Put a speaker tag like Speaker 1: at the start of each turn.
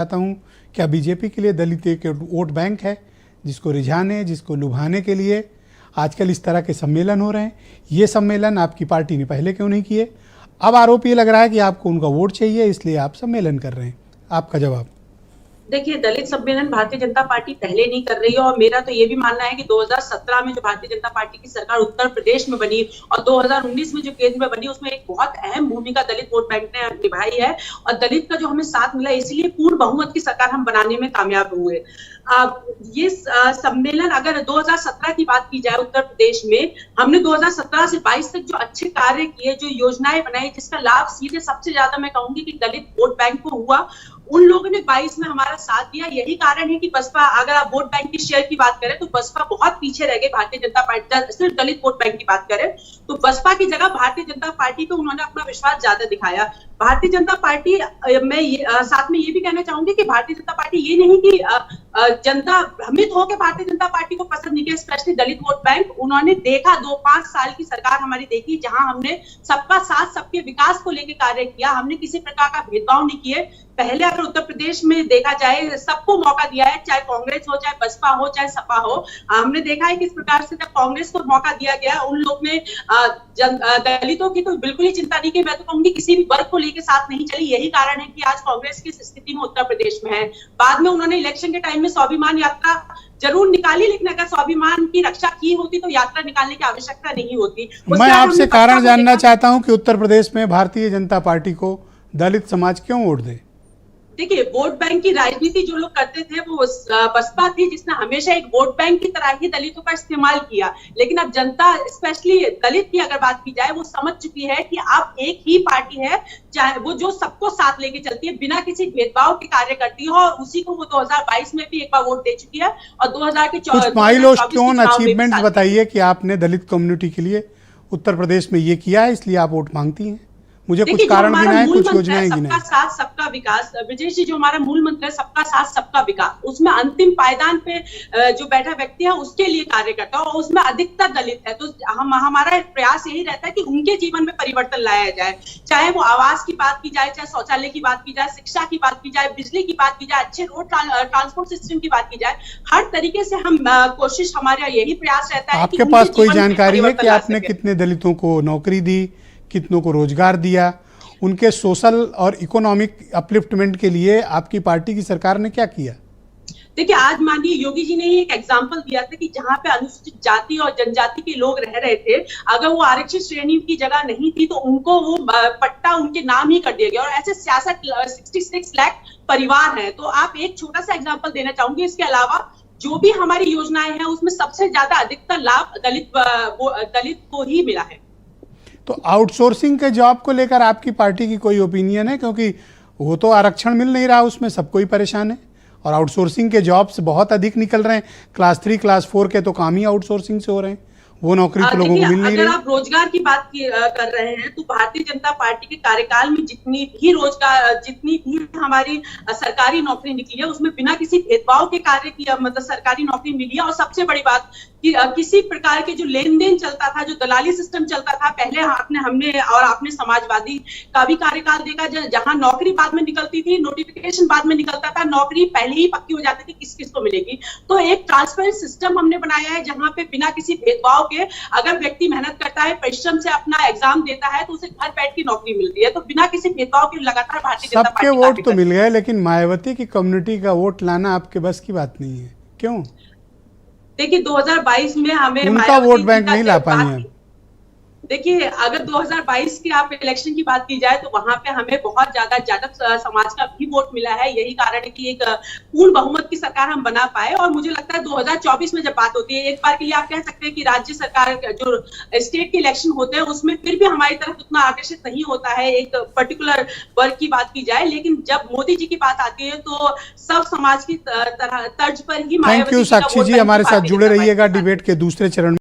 Speaker 1: चाहता हूँ, क्या बीजेपी के लिए दलित एक वोट बैंक है जिसको रिझाने, जिसको लुभाने के लिए आजकल इस तरह के सम्मेलन हो रहे हैं? ये सम्मेलन आपकी पार्टी ने पहले क्यों नहीं किए? अब आरोप ये लग रहा है कि आपको उनका वोट चाहिए, इसलिए आप सम्मेलन कर रहे हैं। आपका जवाब?
Speaker 2: देखिए, दलित सम्मेलन भारतीय जनता पार्टी पहले नहीं कर रही है और मेरा तो ये भी मानना है कि 2017 में जो भारतीय जनता पार्टी की सरकार उत्तर प्रदेश में बनी और 2019 में जो केंद्र में बनी, उसमें एक बहुत अहम भूमिका दलित वोट बैंक ने निभाई है और दलित का जो हमें साथ मिला, इसीलिए पूर्ण बहुमत की सरकार हम बनाने में कामयाब हुए। ये सम्मेलन, अगर 2017 की बात की जाए उत्तर प्रदेश में, हमने 2017 से 22 तक जो अच्छे कार्य किए, जो योजनाएं बनाई, जिसका लाभ सीधे सबसे ज्यादा मैं कहूंगी कि दलित वोट बैंक को हुआ, उन लोगों ने 22 में हमारा साथ दिया। यही कारण है कि बसपा, अगर आप वोट बैंक की शेयर की बात करें तो बसपा बहुत पीछे रह गई भारतीय जनता पार्टी। सिर्फ दलित वोट बैंक की बात करें तो बसपा की जगह भारतीय जनता पार्टी पे उन्होंने अपना विश्वास ज्यादा दिखाया। भारतीय जनता पार्टी, मैं साथ में ये भी कहना चाहूंगी कि भारतीय जनता पार्टी ये नहीं कि जनता भ्रमित होकर भारतीय जनता पार्टी को पसंद नहीं किया, स्पेशली दलित वोट बैंक। उन्होंने देखा, 2-5 साल की सरकार हमारी देखी, जहां हमने सबका साथ, सबके विकास को लेकर कार्य किया। हमने किसी प्रकार का भेदभाव नहीं किए। पहले अगर उत्तर प्रदेश में देखा जाए, सबको मौका दिया है, चाहे कांग्रेस हो, चाहे बसपा हो, चाहे सपा हो। हमने देखा है किस प्रकार से जब कांग्रेस को मौका दिया गया, उन लोग ने दलितों की तो बिल्कुल ही चिंता नहीं की। मैं तो कहूंगी किसी भी वर्ग को लेकर साथ नहीं चली। यही कारण है कि आज कांग्रेस की स्थिति में उत्तर प्रदेश में है। बाद में उन्होंने इलेक्शन के टाइम में स्वाभिमान यात्रा जरूर निकाली, लेकिन अगर स्वाभिमान की रक्षा की होती तो यात्रा निकालने की आवश्यकता नहीं होती।
Speaker 1: मैं आपसे कारण जानना चाहता हूं कि उत्तर प्रदेश में भारतीय जनता पार्टी को दलित समाज क्यों वोट दे?
Speaker 2: देखिए, वोट बैंक की राजनीति जो लोग करते थे वो बसपा थी, जिसने हमेशा एक वोट बैंक की तरह ही दलितों का इस्तेमाल किया। लेकिन अब जनता, स्पेशली दलित की अगर बात की जाए, वो समझ चुकी है कि अब एक ही पार्टी है, चाहे वो जो सबको साथ लेके चलती है, बिना किसी भेदभाव के कार्य करती है, और उसी को वो 2022 में भी एक बार वोट दे चुकी है और 2024
Speaker 1: कुछ माइलस्टोन अचीवमेंट्स बताइए कि आपने दलित कम्युनिटी के लिए उत्तर प्रदेश में ये किया है, इसलिए आप वोट मांगती हैं। मुझे कुछ कारण गिनाएं, कुछ योजनाएं गिनाएं।
Speaker 2: सबका साथ सबका विकास, विजय जी, जो हमारा मूल मंत्र है सबका साथ सबका विकास, उसमें अंतिम पायदान पे जो बैठा व्यक्ति है उसके लिए कार्य करता है और उसमें अधिकतर दलित है। तो हमारा प्रयास यही रहता है कि उनके जीवन में परिवर्तन लाया जाए, चाहे वो आवास की बात की जाए, चाहे शौचालय की बात की जाए, शिक्षा की बात की जाए, बिजली की बात की जाए, अच्छे रोड ट्रांसपोर्ट सिस्टम की बात की जाए। हर तरीके से हम कोशिश, हमारा यही प्रयास रहता है।
Speaker 1: आपके पास कोई जानकारी है कि आपने कितने दलितों को नौकरी दी, कितनों को रोजगार दिया, उनके सोशल और इकोनॉमिक अपलिफ्टमेंट के लिए आपकी पार्टी की सरकार ने क्या किया?
Speaker 2: देखिए, आज माननीय योगी जी ने ही एक एग्जाम्पल दिया था कि जहां पे अनुसूचित जाति और जनजाति के लोग रह रहे थे, अगर वो आरक्षित श्रेणी की जगह नहीं थी तो उनको वो पट्टा उनके नाम ही कर दिया गया। और ऐसे 66 लाख परिवार हैं। तो आप एक छोटा सा एग्जाम्पल देना चाहूंगी। इसके अलावा जो भी हमारी योजनाएं हैं उसमें सबसे ज्यादा अधिकतर लाभ दलित को ही मिला है।
Speaker 1: तो आउटसोर्सिंग के जॉब को लेकर आपकी पार्टी की कोई ओपिनियन है? क्योंकि वो तो आरक्षण मिल नहीं रहा, उसमें सब कोई परेशान है और आउटसोर्सिंग के जॉब्स बहुत अधिक निकल रहे हैं। क्लास 3 क्लास 4 के तो काम ही आउटसोर्सिंग से हो रहे हैं, वो नौकरी तो लोगों को मिल नहीं रही।
Speaker 2: अगर आप रोजगार की बात कर रहे हैं तो भारतीय जनता पार्टी के कार्यकाल में जितनी भी हमारी सरकारी नौकरी निकली है, उसमें बिना किसी भेदभाव के कार्य किया, मतलब सरकारी नौकरी मिली है। और सबसे बड़ी बात कि किसी प्रकार के जो लेन देन चलता था, जो दलाली सिस्टम चलता था, पहले आपने समाजवादी का भी कार्यकाल देखा, जहां नौकरी बाद में निकलती थी, नोटिफिकेशन बाद में निकलता था, नौकरी पहले ही पक्की हो जाती थी किस किस को मिलेगी। तो एक ट्रांसपेरेंट सिस्टम हमने बनाया है जहां पे बिना किसी भेदभाव के, अगर व्यक्ति मेहनत करता है, परिश्रम से अपना एग्जाम देता है, तो उसे घर बैठ के नौकरी मिलती है। तो बिना किसी भेदभाव के लगातार भारतीय जनता पार्टी
Speaker 1: सबके वोट तो मिल गए, लेकिन मायावती की कम्युनिटी का वोट लाना आपके बस की बात नहीं है, क्यों?
Speaker 2: देखिए, 2022 में हमें
Speaker 1: उनका वोट बैंक नहीं ला पाई है।
Speaker 2: देखिए, अगर 2022 की आप इलेक्शन की बात की जाए तो वहां पे हमें बहुत ज्यादा जाटव समाज का भी वोट मिला है। यही कारण है कि एक पूर्ण बहुमत की सरकार हम बना पाए। और मुझे लगता है 2024 में जब बात होती है, एक बार के लिए आप कह सकते हैं कि राज्य सरकार जो स्टेट के इलेक्शन होते हैं उसमें फिर भी हमारी तरफ उतना आकर्षित नहीं होता है एक पर्टिकुलर वर्ग की बात की जाए। लेकिन जब मोदी जी की बात आती है तो सब समाज की तर्ज पर ही।
Speaker 1: थैंक यू साक्षी जी, हमारे साथ जुड़े रहिएगा डिबेट के दूसरे चरण में।